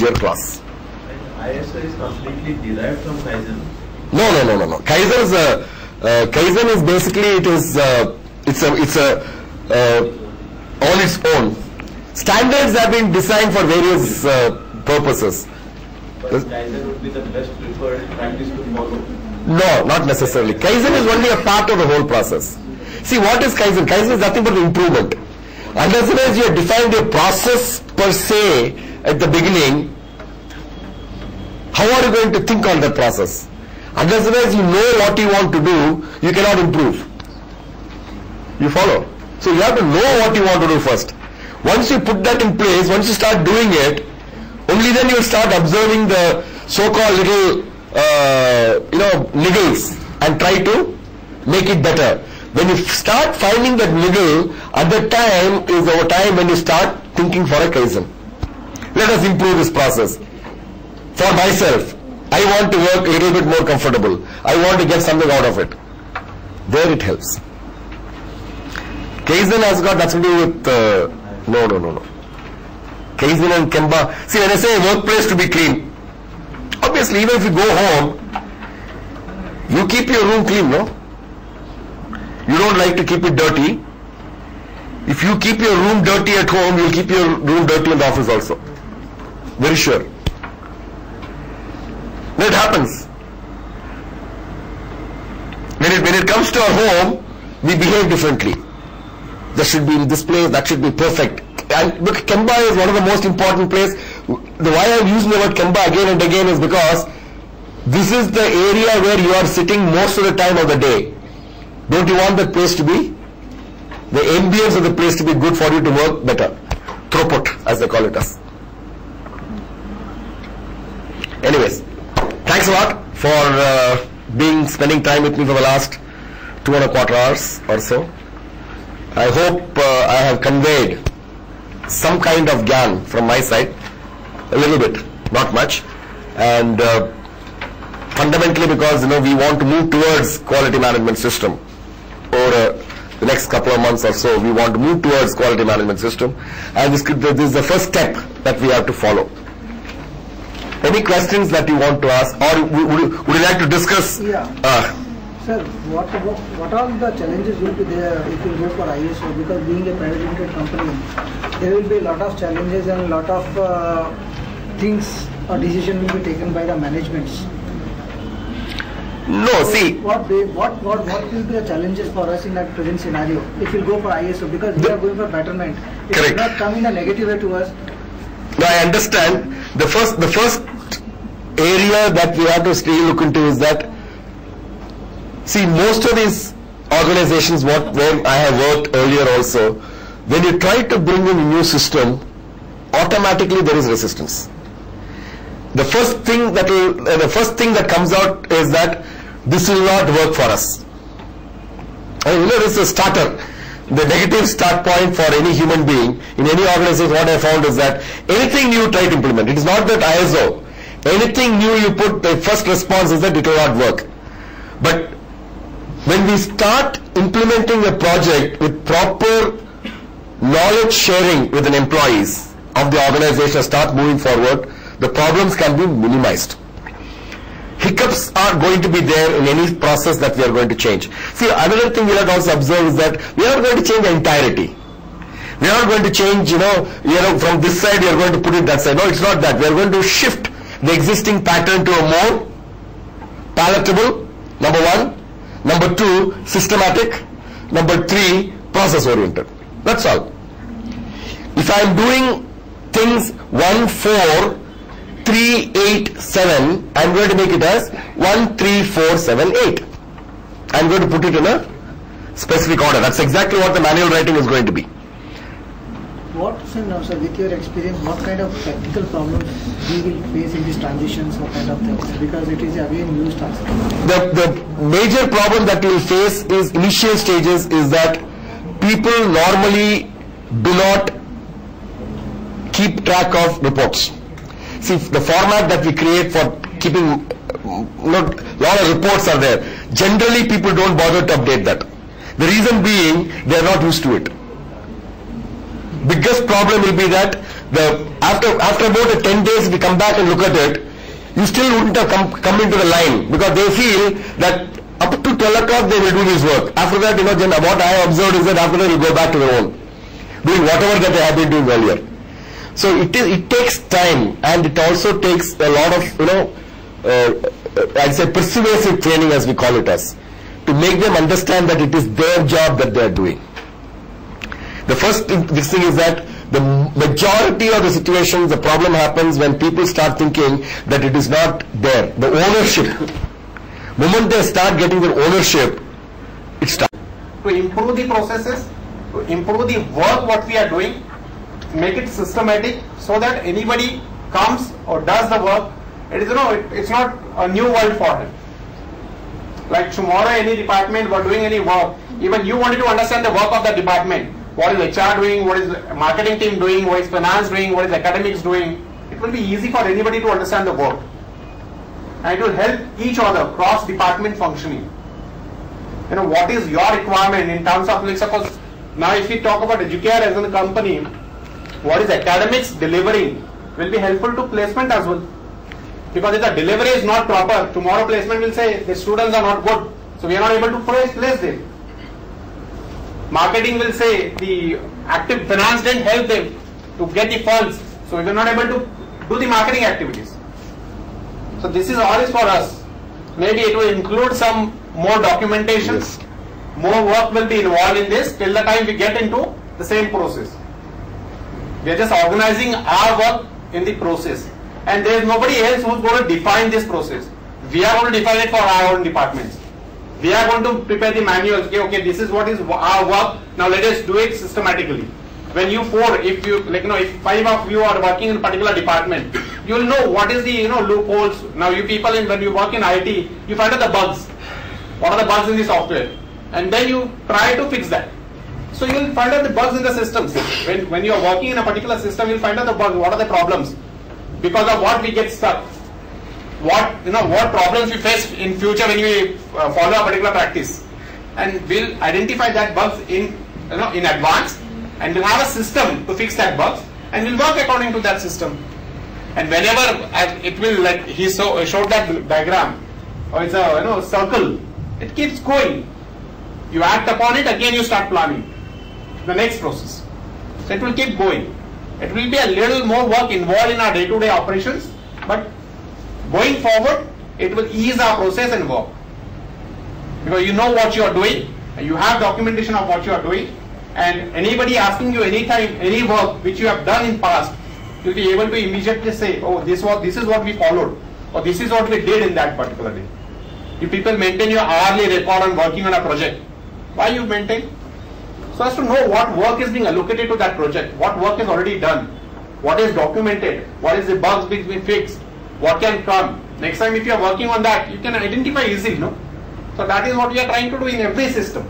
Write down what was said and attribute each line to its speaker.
Speaker 1: your class.
Speaker 2: ISO is completely derived from Kaizen.
Speaker 1: No. Kaizen is basically it's on its own. Standards have been designed for various purposes.
Speaker 2: But Kaizen would be the best preferred practice to follow.
Speaker 1: No, not necessarily. Kaizen is only a part of the whole process. See, what is Kaizen? Kaizen is nothing but improvement. Unless you have defined a process per se at the beginning, how are you going to think on that process? Unless you know what you want to do, you cannot improve. You follow? So you have to know what you want to do first. Once you put that in place, once you start doing it, only then you start observing the so-called little niggles and try to make it better. When you start finding that niggle, at that time is our time when you start thinking for a Kaizen. Let us improve this process. For myself, I want to work a little bit more comfortable. I want to get something out of it. There it helps. Kaizen has got nothing to do with no. Kaizen and Gemba. See, when I say workplace to be clean, obviously even if you go home, you keep your room clean, no? You don't like to keep it dirty. If you keep your room dirty at home, you'll keep your room dirty in the office also. Very sure. That happens. When it comes to our home, we behave differently. That should be in this place, that should be perfect. And look, Gemba is one of the most important places. Why I'm using the word Gemba again and again is because this is the area where you are sitting most of the time of the day. Don't you want that place to be? The ambience of the place to be good for you to work better. Throughput, as they call it as. Anyways, thanks a lot for spending time with me for the last 2.25 hours or so. I hope I have conveyed some kind of gyan from my side, a little bit, not much, and fundamentally because we want to move towards quality management system over the next couple of months or so. We want to move towards quality management system, and this is the first step that we have to follow. Any questions that you want to ask, or would you like to discuss?
Speaker 3: Yeah. Sir, what are the challenges will be there if you go for ISO? Because being a private limited company, there will be a lot of challenges and a lot of things or decision will be taken by the managements.
Speaker 1: No,
Speaker 3: so
Speaker 1: see.
Speaker 3: What will be the challenges for us in that present scenario if you go for ISO? Because we are going for betterment. It
Speaker 1: Correct.
Speaker 3: will not come in a negative way to us.
Speaker 1: No, I understand. The first area that we have to really look into is that, see, most of these organizations where I have worked earlier also, when you try to bring in a new system, automatically there is resistance. The first thing that comes out is that this will not work for us. This is a starter. The negative start point for any human being in any organization, what I found is that anything new try to implement. It is not that ISO. Anything new you put, the first response is that it will not work. But when we start implementing a project with proper knowledge sharing with the employees of the organization, start moving forward, the problems can be minimized. Hiccups are going to be there in any process that we are going to change. See, another thing we have to also observe is that we are not going to change the entirety. We are not going to change, from this side we are going to put it that side. No, it's not that. We are going to shift the existing pattern to a more palatable, number one. Number two, systematic. Number three, process oriented. That's all. If I am doing things 1, 4, 3, 8, 7, I am going to make it as 1, 3, 4, 7, 8. I am going to put it in a specific order. That's exactly what the manual writing is going to be.
Speaker 3: What, sir, with your experience, what kind of practical problems we will face in these transitions or kind of things? Because it is again new task.
Speaker 1: The major problem that we will face is initial stages is that people normally do not keep track of reports. See, the format that we create for keeping lot of reports are there. Generally, people don't bother to update that. The reason being, they are not used to it. Biggest problem will be that after about 10 days, if you come back and look at it, you still wouldn't have come into the line, because they feel that up to 12 o'clock they will do this work. After that, then what I have observed is that after that you go back to their own, doing whatever that they have been doing earlier. So it takes time, and it also takes a lot of, I'd say persuasive training, as we call it as, to make them understand that it is their job that they are doing. The first thing is that the majority of the situations, the problem happens when people start thinking that it is not there. The ownership. Moment they start getting their ownership, it starts.
Speaker 4: To improve the processes, to improve the work what we are doing, make it systematic, so that anybody comes or does the work, it is, it's not a new world for him. Like tomorrow, any department were doing any work, even you wanted to understand the work of the department. What is HR doing? What is the marketing team doing? What is finance doing? What is academics doing? It will be easy for anybody to understand the work. And it will help each other, cross-department functioning. What is your requirement in terms of, like, suppose, now if we talk about Educare as a company, what is academics delivering will be helpful to placement as well. Because if the delivery is not proper, tomorrow placement will say the students are not good, so we are not able to place them. Marketing will say the active finance didn't help them to get the funds, so we are not able to do the marketing activities. So this is all is for us. Maybe it will include some more documentation, yes. More work will be involved in this till the time we get into the same process. We are just organizing our work in the process, and there is nobody else who is going to define this process. We are going to define it for our own departments. We are going to prepare the manuals. Okay, this is what is our work. Now let us do it systematically. When you four, if 5 of you are working in a particular department, you will know what is the loopholes. Now you people, when you work in IT, you find out the bugs. What are the bugs in the software? And then you try to fix that. So you will find out the bugs in the systems. When you are working in a particular system, you will find out the bugs. What are the problems? Because of what we get stuck. What problems we face in future when we follow a particular practice, and we'll identify that bugs in advance, and we'll have a system to fix that bugs, and we'll work according to that system. And whenever it will, like he showed that diagram, or it's a circle, it keeps going. You act upon it, again you start planning the next process. So it will keep going. It will be a little more work involved in our day-to-day operations, but going forward, it will ease our process and work. Because you know what you are doing, and you have documentation of what you are doing, and anybody asking you anytime, any work which you have done in past, you'll be able to immediately say, oh, this is what we followed, or this is what we did in that particular day. You people maintain your hourly record on working on a project. Why you maintain? So as to know what work is being allocated to that project, what work is already done, what is documented, what is the bugs being fixed, what can come. Next time if you are working on that, you can identify easily, no? So that is what we are trying to do in every system.